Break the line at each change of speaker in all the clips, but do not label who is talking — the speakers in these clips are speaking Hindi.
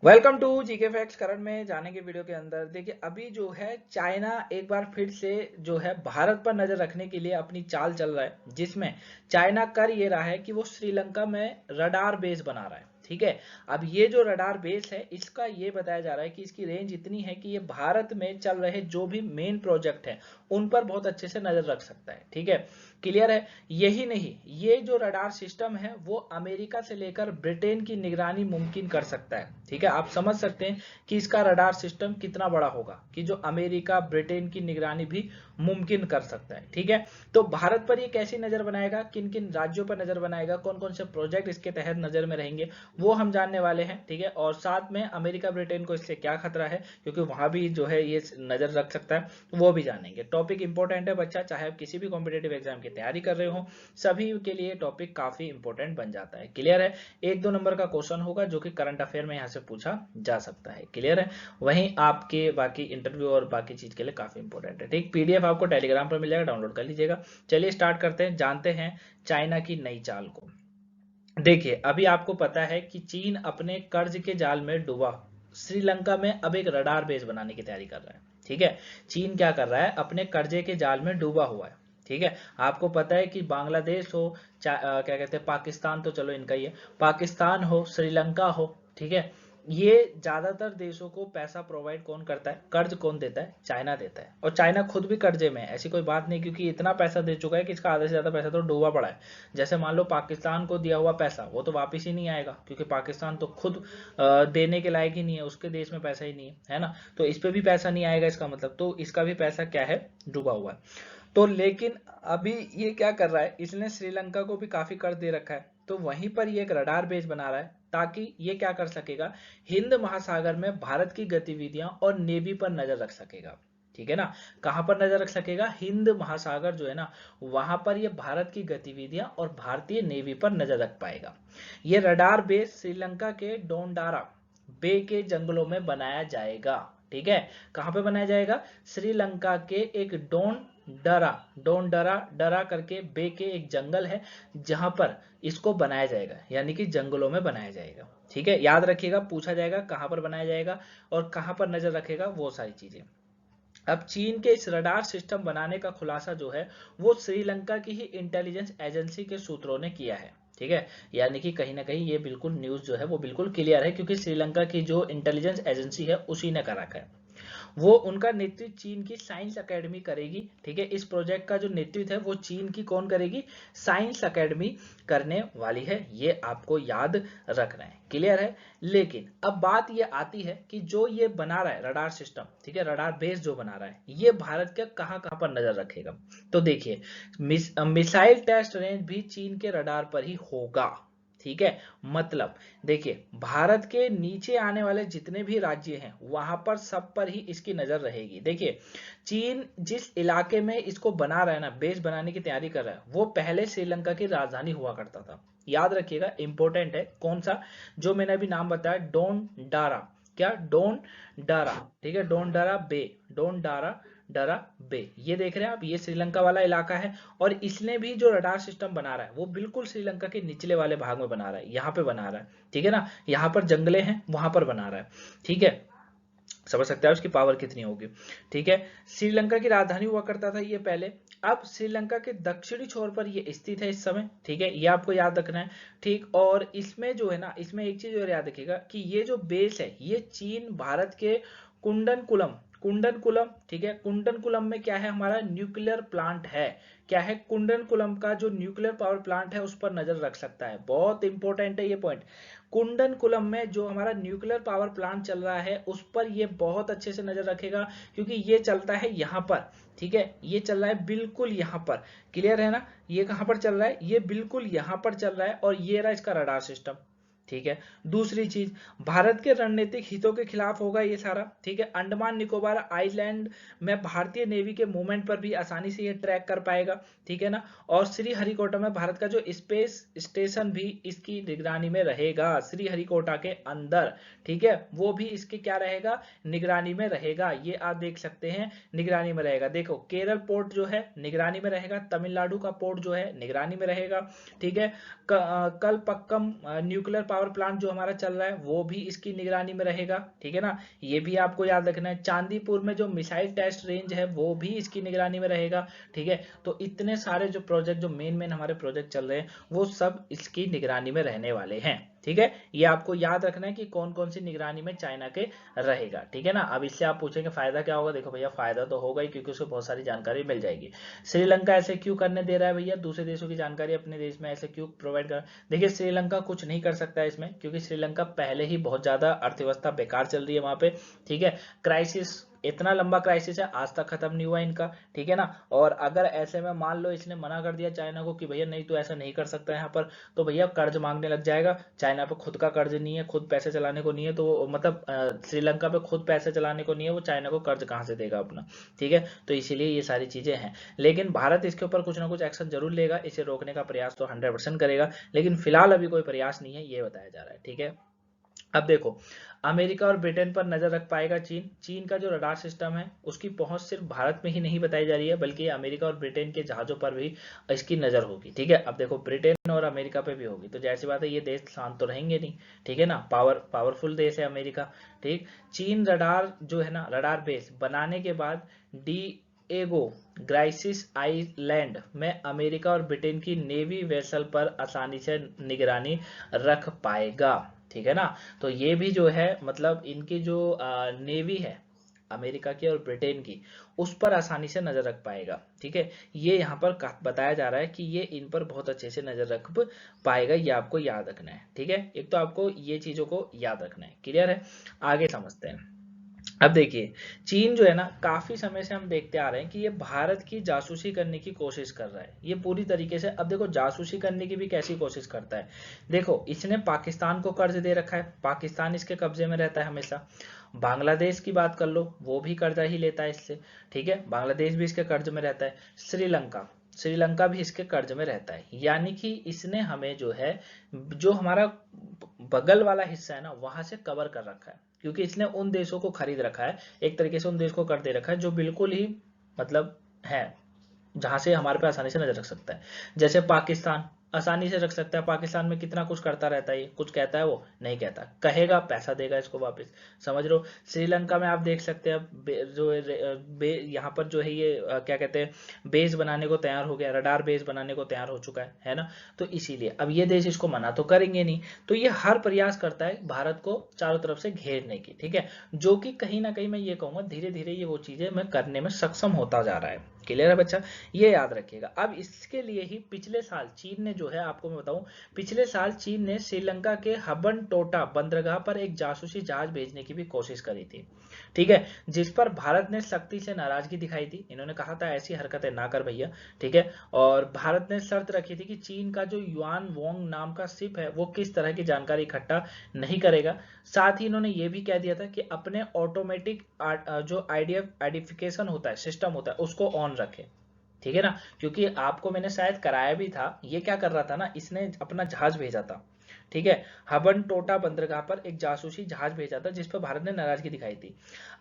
Welcome to GK facts. Karan में जाने के वीडियो के अंदर देखिए, अभी जो है चाइना एक बार फिर से जो है भारत पर नजर रखने के लिए अपनी चाल चल रहा है, जिसमें चाइना कर ये रहा है कि वो श्रीलंका में रडार बेस बना रहा है। ठीक है, अब ये जो रडार बेस है इसका ये बताया जा रहा है कि इसकी रेंज इतनी है कि ये भारत में चल रहे जो भी मेन प्रोजेक्ट है उन पर बहुत अच्छे से नजर रख सकता है। ठीक है, क्लियर है। यही नहीं, ये जो रडार सिस्टम है वो अमेरिका से लेकर ब्रिटेन की निगरानी मुमकिन कर सकता है। ठीक है, आप समझ सकते हैं कि इसका रडार सिस्टम कितना बड़ा होगा कि जो अमेरिका ब्रिटेन की निगरानी भी मुमकिन कर सकता है। ठीक है, तो भारत पर ये कैसी नजर बनाएगा, किन किन राज्यों पर नजर बनाएगा, कौन कौन से प्रोजेक्ट इसके तहत नजर में रहेंगे, वो हम जानने वाले हैं। ठीक है, और साथ में अमेरिका ब्रिटेन को इससे क्या खतरा है, क्योंकि वहां भी जो है ये नजर रख सकता है, वो भी जानेंगे। टॉपिक इंपॉर्टेंट है बच्चा, चाहे आप किसी भी कॉम्पिटेटिव एग्जाम की तैयारी कर रहे हो, सभी के लिए टॉपिक काफी इंपॉर्टेंट बन जाता है। क्लियर है, 1-2 नंबर का क्वेश्चन होगा जो कि करंट अफेयर में यहाँ से पूछा जा सकता है। क्लियर है, वहीं आपके बाकी इंटरव्यू और बाकी चीज के लिए काफी इंपॉर्टेंट है। ठीक, पीडीएफ आपको टेलीग्राम पर मिल जाएगा, डाउनलोड कर लीजिएगा। चलिए स्टार्ट करते हैं, जानते हैं चाइना की नई चाल को। देखिए, अभी आपको पता है कि चीन अपने कर्ज के जाल में डूबा, श्रीलंका में अब एक रडार बेस बनाने की तैयारी कर रहा है। ठीक है, चीन क्या कर रहा है, अपने कर्जे के जाल में डूबा हुआ है। ठीक है, आपको पता है कि बांग्लादेश हो, क्या कहते हैं, पाकिस्तान तो चलो इनका ही है, पाकिस्तान हो, श्रीलंका हो, ठीक है, ये ज्यादातर देशों को पैसा प्रोवाइड कौन करता है, कर्ज कौन देता है, चाइना देता है। और चाइना खुद भी कर्जे में है, ऐसी कोई बात नहीं, क्योंकि इतना पैसा दे चुका है कि इसका आधे से ज्यादा पैसा तो डूबा पड़ा है। जैसे मान लो पाकिस्तान को दिया हुआ पैसा वो तो वापस ही नहीं आएगा, क्योंकि पाकिस्तान तो खुद देने के लायक ही नहीं है, उसके देश में पैसा ही नहीं है ना, तो इस पे भी पैसा नहीं आएगा, इसका मतलब तो इसका भी पैसा क्या है, डूबा हुआ है। तो लेकिन अभी ये क्या कर रहा है, इसने श्रीलंका को भी काफी कर्ज दे रखा है, तो वहीं पर ये एक रडार बेस बना रहा है ताकि ये क्या कर सकेगा, हिंद महासागर में भारत की गतिविधियां और नेवी पर नजर रख सकेगा। ठीक है ना, कहां पर नजर रख सकेगा, हिंद महासागर जो है ना, वहां पर ये भारत की गतिविधियां और भारतीय नेवी पर नजर रख पाएगा। ये रडार बेस श्रीलंका के डोंडारा बे के जंगलों में बनाया जाएगा। ठीक है, कहां पे बनाया जाएगा, श्रीलंका के एक डोंडरा डोंडरा डरा करके बे के एक जंगल है, जहां पर इसको बनाया जाएगा, यानी कि जंगलों में बनाया जाएगा। ठीक है, याद रखिएगा, पूछा जाएगा कहां पर बनाया जाएगा और कहां पर नजर रखेगा, वो सारी चीजें। अब चीन के इस रडार सिस्टम बनाने का खुलासा जो है वो श्रीलंका की ही इंटेलिजेंस एजेंसी के सूत्रों ने किया है। ठीक है, यानी कि कहीं ना कहीं ये बिल्कुल न्यूज जो है वो बिल्कुल क्लियर है, क्योंकि श्रीलंका की जो इंटेलिजेंस एजेंसी है उसी ने कर रखा है। वो उनका नेतृत्व चीन की साइंस एकेडमी करेगी। ठीक है, इस प्रोजेक्ट का जो नेतृत्व है वो चीन की कौन करेगी, साइंस एकेडमी करने वाली है, ये आपको याद रखना है। क्लियर है, लेकिन अब बात ये आती है कि जो ये बना रहा है रडार सिस्टम, ठीक है, रडार बेस जो बना रहा है, ये भारत के कहां कहां पर नजर रखेगा। तो देखिए, मिसाइल टेस्ट रेंज भी चीन के रडार पर ही होगा। ठीक है, मतलब देखिए, भारत के नीचे आने वाले जितने भी राज्य हैं वहां पर सब पर ही इसकी नजर रहेगी। देखिए, चीन जिस इलाके में इसको बना रहा है ना, बेस बनाने की तैयारी कर रहा है, वो पहले श्रीलंका की राजधानी हुआ करता था। याद रखिएगा, इंपॉर्टेंट है, कौन सा, जो मैंने अभी नाम बताया, डोन डारा, क्या, डोन डारा। ठीक है, डोन डारा बे, डोन डारा डरा बे, ये देख रहे हैं आप, ये श्रीलंका वाला इलाका है। और इसने भी जो रडार सिस्टम बना रहा है वो बिल्कुल श्रीलंका के निचले वाले भाग में बना रहा है, यहाँ पे बना रहा है। ठीक है ना, यहाँ पर जंगले हैं, वहां पर बना रहा है। ठीक है, समझ सकते हैं उसकी पावर कितनी होगी। ठीक है, श्रीलंका की राजधानी हुआ करता था ये पहले। अब श्रीलंका के दक्षिणी छोर पर ये स्थित है इस समय। ठीक है, ये आपको याद रखना है। ठीक, और इसमें जो है ना, इसमें एक चीज और याद रखिएगा कि ये जो बेस है ये चीन भारत के कुंडनकुलम कुंडनकुलम, ठीक है, कुंडनकुलम में क्या है, हमारा न्यूक्लियर प्लांट है। क्या है, कुंडनकुलम का जो न्यूक्लियर पावर प्लांट है उस पर नजर रख सकता है। बहुत इंपॉर्टेंट है ये पॉइंट, कुंडनकुलम में जो हमारा न्यूक्लियर पावर प्लांट चल रहा है उस पर ये बहुत अच्छे से नजर रखेगा, क्योंकि ये चलता है यहाँ पर। ठीक है, ये चल रहा है बिल्कुल यहाँ पर। क्लियर है ना, ये कहाँ पर चल रहा है, ये बिल्कुल यहाँ पर चल रहा है, और ये रहा इसका रडार सिस्टम। ठीक है, दूसरी चीज, भारत के रणनीतिक हितों के खिलाफ होगा ये सारा। ठीक है, अंडमान निकोबार आइलैंड में भारतीय नेवी के मूवमेंट पर भी आसानी से ये ट्रैक कर पाएगा। ठीक है ना, और श्रीहरिकोटा में भारत का जो स्पेस स्टेशन भी इसकी निगरानी में रहेगा, श्रीहरिकोटा के अंदर। ठीक है, वो भी इसके क्या रहेगा, निगरानी में रहेगा, ये आप देख सकते हैं, निगरानी में रहेगा। देखो, केरल पोर्ट जो है निगरानी में रहेगा, तमिलनाडु का पोर्ट जो है निगरानी में रहेगा। ठीक है, कलपक्कम न्यूक्लियर पावर प्लांट जो हमारा चल रहा है वो भी इसकी निगरानी में रहेगा, ठीक है ना, ये भी आपको याद रखना है। चांदीपुर में जो मिसाइल टेस्ट रेंज है वो भी इसकी निगरानी में रहेगा, ठीक है। तो इतने सारे जो प्रोजेक्ट, जो मेन मेन हमारे प्रोजेक्ट चल रहे हैं वो सब इसकी निगरानी में रहने वाले हैं, ठीक है। ये आपको याद रखना है कि कौन कौन सी निगरानी में चाइना के रहेगा, ठीक है ना। अब इससे आप पूछेंगे फायदा क्या होगा, देखो भैया फायदा तो होगा ही, क्योंकि उसको बहुत सारी जानकारी मिल जाएगी। श्रीलंका ऐसे क्यों करने दे रहा है भैया, दूसरे देशों की जानकारी अपने देश में ऐसे क्यों प्रोवाइड कर, देखिए श्रीलंका कुछ नहीं कर सकता है इसमें, क्योंकि श्रीलंका पहले ही बहुत ज्यादा अर्थव्यवस्था बेकार चल रही है वहां पे, ठीक है। क्राइसिस, इतना लंबा क्राइसिस है, आज तक खत्म नहीं हुआ इनका, ठीक है ना। और अगर ऐसे में मान लो इसने मना कर दिया चाइना को कि भैया नहीं तो ऐसा नहीं कर सकता यहाँ पर, तो भैया कर्ज मांगने लग जाएगा। चाइना पे खुद का कर्ज नहीं है, खुद पैसे चलाने को नहीं है, तो मतलब श्रीलंका पे खुद पैसे चलाने को नहीं है, वो चाइना को कर्ज कहाँ से देगा अपना, ठीक है। तो इसीलिए ये सारी चीजें हैं, लेकिन भारत इसके ऊपर कुछ ना कुछ एक्शन जरूर लेगा, इसे रोकने का प्रयास तो 100% करेगा, लेकिन फिलहाल अभी कोई प्रयास नहीं है, ये बताया जा रहा है, ठीक है। अब देखो, अमेरिका और ब्रिटेन पर नजर रख पाएगा चीन। चीन का जो रडार सिस्टम है उसकी पहुंच सिर्फ भारत में ही नहीं बताई जा रही है, बल्कि अमेरिका और ब्रिटेन के जहाजों पर भी इसकी नजर होगी, ठीक है। अब देखो, ब्रिटेन और अमेरिका पे भी होगी, तो जैसी बात है ये देश शांत तो रहेंगे नहीं, ठीक है ना, पावरफुल देश है अमेरिका, ठीक। चीन रडार जो है ना, रडार बेस बनाने के बाद एगो ग्राइसिस आइलैंड में अमेरिका और ब्रिटेन की नेवी वेसल पर आसानी से निगरानी रख पाएगा, ठीक है ना। तो ये भी जो है मतलब इनकी जो नेवी है अमेरिका की और ब्रिटेन की, उस पर आसानी से नजर रख पाएगा, ठीक है। ये यहाँ पर बताया जा रहा है कि ये इन पर बहुत अच्छे से नजर रख पाएगा, ये आपको याद रखना है, ठीक है। एक तो आपको ये चीजों को याद रखना है, क्लियर है। आगे समझते हैं। अब देखिए, चीन जो है ना, काफी समय से हम देखते आ रहे हैं कि ये भारत की जासूसी करने की कोशिश कर रहा है, ये पूरी तरीके से। अब देखो, जासूसी करने की भी कैसी कोशिश करता है, देखो इसने पाकिस्तान को कर्ज दे रखा है, पाकिस्तान इसके कब्जे में रहता है हमेशा। बांग्लादेश की बात कर लो, वो भी कर्जा ही लेता है इससे, ठीक है, बांग्लादेश भी इसके कर्ज में रहता है। श्रीलंका, श्रीलंका भी इसके कर्ज में रहता है, यानी कि इसने हमें जो है, जो हमारा बगल वाला हिस्सा है ना, वहां से कवर कर रखा है, क्योंकि इसने उन देशों को खरीद रखा है, एक तरीके से उन देश को कर दे रखा है जो बिल्कुल ही मतलब है, जहां से हमारे पे आसानी से नजर रख सकता है। जैसे पाकिस्तान आसानी से रख सकता है, पाकिस्तान में कितना कुछ करता रहता है, ये कुछ कहता है वो नहीं कहता, कहेगा पैसा देगा इसको वापस, समझ लो। श्रीलंका में आप देख सकते हैं जो यहाँ पर जो है ये क्या कहते हैं, बेस बनाने को तैयार हो गया, रडार बेस बनाने को तैयार हो चुका है ना। तो इसीलिए अब ये देश इसको मना तो करेंगे नहीं, तो ये हर प्रयास करता है भारत को चारों तरफ से घेरने की, ठीक है, जो कि कहीं ना कहीं मैं ये कहूंगा धीरे धीरे ये वो चीजें मैं करने में सक्षम होता जा रहा है, क्लियर है बच्चा, ये याद रखिएगा। अब इसके लिए ही पिछले साल चीन ने जो है, आपको मैं बताऊं, पिछले साल चीन ने श्रीलंका के हबन टोटा बंदरगाह पर एक जासूसी जहाज भेजने की भी कोशिश करी थी, ठीक है, जिस पर भारत ने सख्ती से नाराजगी दिखाई थी। इन्होंने कहा था ऐसी हरकतें ना कर भैया, ठीक है। और भारत ने शर्त रखी थी कि चीन का जो युआन वोंग नाम का शिप है वो किस तरह की जानकारी इकट्ठा नहीं करेगा। साथ ही इन्होंने ये भी कह दिया था कि अपने ऑटोमेटिक जो आइडेंटिफिकेशन होता है, सिस्टम होता है, उसको ऑन रखे, ठीक है ना, क्योंकि आपको मैंने शायद कराया भी था, ये क्या कर रहा था ना, इसने अपना जहाज भेजा था, ठीक है, हबन टोटा बंदरगाह पर एक जासूसी जहाज भेजा था जिस पर भारत ने नाराजगी दिखाई थी।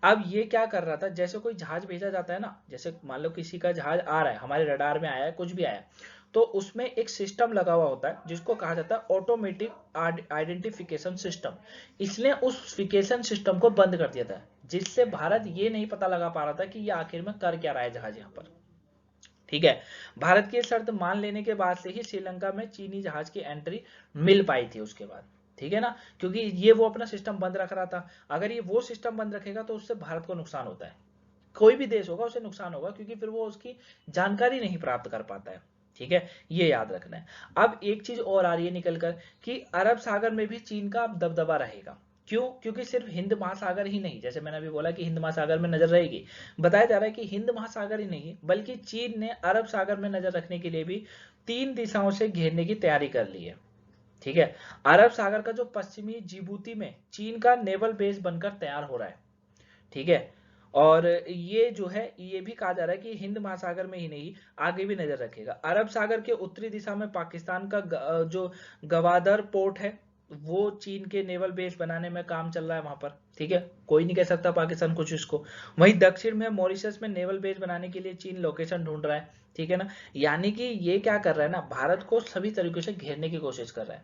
अब ये क्या कर रहा था, जैसे कोई जहाज भेजा जाता है ना, जैसे मान लो किसी का जहाज आ रहा है, हमारे रडार में आया है, कुछ भी आया, तो उसमें एक सिस्टम लगा हुआ होता है जिसको कहा जाता है ऑटोमेटिक आइडेंटिफिकेशन सिस्टम। इसने उस फिकेशन सिस्टम को बंद कर दिया था, जिससे भारत ये नहीं पता लगा पा रहा था कि ये आखिर में कर क्या रहा है जहाज यहाँ पर, ठीक है। भारत की शर्त मान लेने के बाद से ही श्रीलंका में चीनी जहाज की एंट्री मिल पाई थी उसके बाद, ठीक है ना, क्योंकि ये वो अपना सिस्टम बंद रख रहा था। अगर ये वो सिस्टम बंद रखेगा तो उससे भारत को नुकसान होता है, कोई भी देश होगा उसे नुकसान होगा, क्योंकि फिर वो उसकी जानकारी नहीं प्राप्त कर पाता है, ठीक है, ये याद रखना है। अब एक चीज और आ रही है निकलकर कि अरब सागर में भी चीन का अब दबदबा रहेगा। क्यों? क्योंकि सिर्फ हिंद महासागर ही नहीं, जैसे मैंने अभी बोला कि हिंद महासागर में नजर रहेगी, बताया जा रहा है कि हिंद महासागर ही नहीं बल्कि चीन ने अरब सागर में नजर रखने के लिए भी 3 दिशाओं से घेरने की तैयारी कर ली है, ठीक है। अरब सागर का जो पश्चिमी जिबूती में चीन का नेवल बेस बनकर तैयार हो रहा है, ठीक है। और ये जो है ये भी कहा जा रहा है कि हिंद महासागर में ही नहीं आगे भी नजर रखेगा। अरब सागर के उत्तरी दिशा में पाकिस्तान का जो गवादर पोर्ट है वो चीन के नेवल बेस बनाने में काम चल रहा है वहां पर, ठीक है, कोई नहीं कह सकता पाकिस्तान कुछ इसको। वहीं दक्षिण में मॉरिशस में नेवल बेस बनाने के लिए चीन लोकेशन ढूंढ रहा है, ठीक है ना। यानी कि ये क्या कर रहा है ना, भारत को सभी तरीकों से घेरने की कोशिश कर रहा है,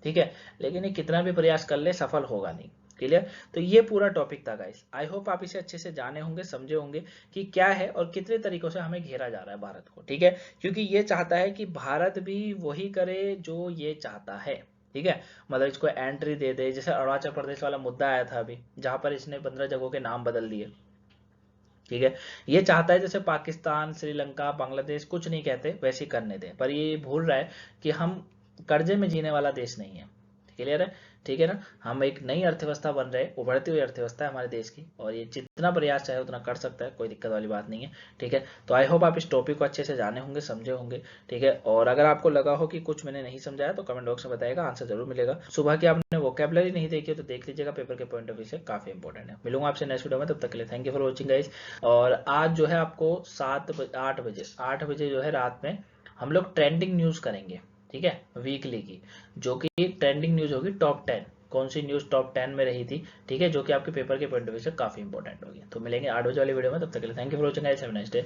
ठीक है, लेकिन ये कितना भी प्रयास कर ले सफल होगा नहीं। क्लियर? तो ये पूरा टॉपिक था गाइस। आई होप आप इसे अच्छे से जाने होंगे, समझे होंगे कि क्या है और कितने तरीकों से हमें घेरा जा रहा है भारत को। ठीक है, क्योंकि ये चाहता है कि भारत भी वही करे जो ये चाहता है। ठीक है, मतलब इसको एंट्री दे दे, जैसे अरुणाचल प्रदेश वाला मुद्दा आया था अभी, जहां पर इसने 15 जगहों के नाम बदल दिए। ठीक है, ये चाहता है जैसे पाकिस्तान, श्रीलंका, बांग्लादेश कुछ नहीं कहते वैसे ही करने दें, पर ये भूल रहा है कि हम कर्जे में जीने वाला देश नहीं है। क्लियर है? ठीक है ना, हम एक नई अर्थव्यवस्था बन रहे हैं, उभरती हुई अर्थव्यवस्था है हमारे देश की, और ये जितना प्रयास चाहे उतना कर सकता है, कोई दिक्कत वाली बात नहीं है। ठीक है, तो आई होप आप इस टॉपिक को अच्छे से जाने होंगे, समझे होंगे। ठीक है, और अगर आपको लगा हो कि कुछ मैंने नहीं समझाया तो कमेंट बॉक्स में बताइएगा, आंसर जरूर मिलेगा। सुबह की आपने वोकेबलरी नहीं देखी हो तो देख लीजिएगा, पेपर के पॉइंट ऑफ व्यू से काफी इंपॉर्टेंट है। मिलूंगा आपसे नेक्स्ट वीडियो में, तब तक के लिए thank you for watching guys. और आज जो है आपको 8 बजे जो है रात में हम लोग ट्रेंडिंग न्यूज करेंगे। ठीक है, वीकली की, जो कि ट्रेंडिंग न्यूज होगी टॉप 10, कौन सी न्यूज टॉप 10 में रही थी। ठीक है, जो कि आपके पेपर के पॉइंट ऑफ व्यू से काफी इंपॉर्टेंट होगी। तो मिलेंगे 8 बजे वाली वीडियो में, तब तक के लिए thank you for watching guys, have a nice day.